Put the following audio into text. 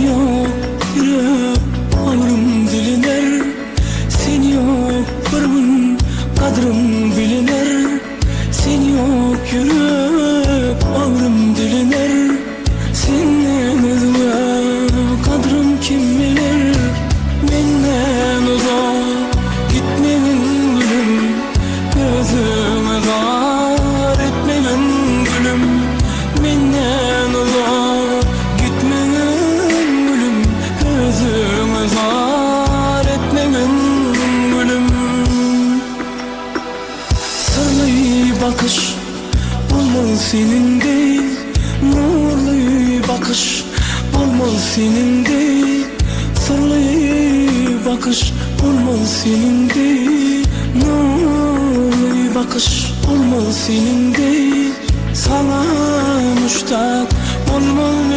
yok yürek ağrım diliner, sen yok ömrüm kadrım biliner. Sen yok yürek ağrım diliner, senden özgür kadrım kim bilir. Menden uzak gitmemin gülüm, gözüme zar etmemin gülüm. Menden uzak gitmemin gülüm, gözüme zar etmemin gülüm. Sırlı bakış olmaz senin de, nurlu bakış olmaz senin de. Sırlı bakış olmaz senin de, nurlu bakış olmaz senin de. Sana müştak olmaz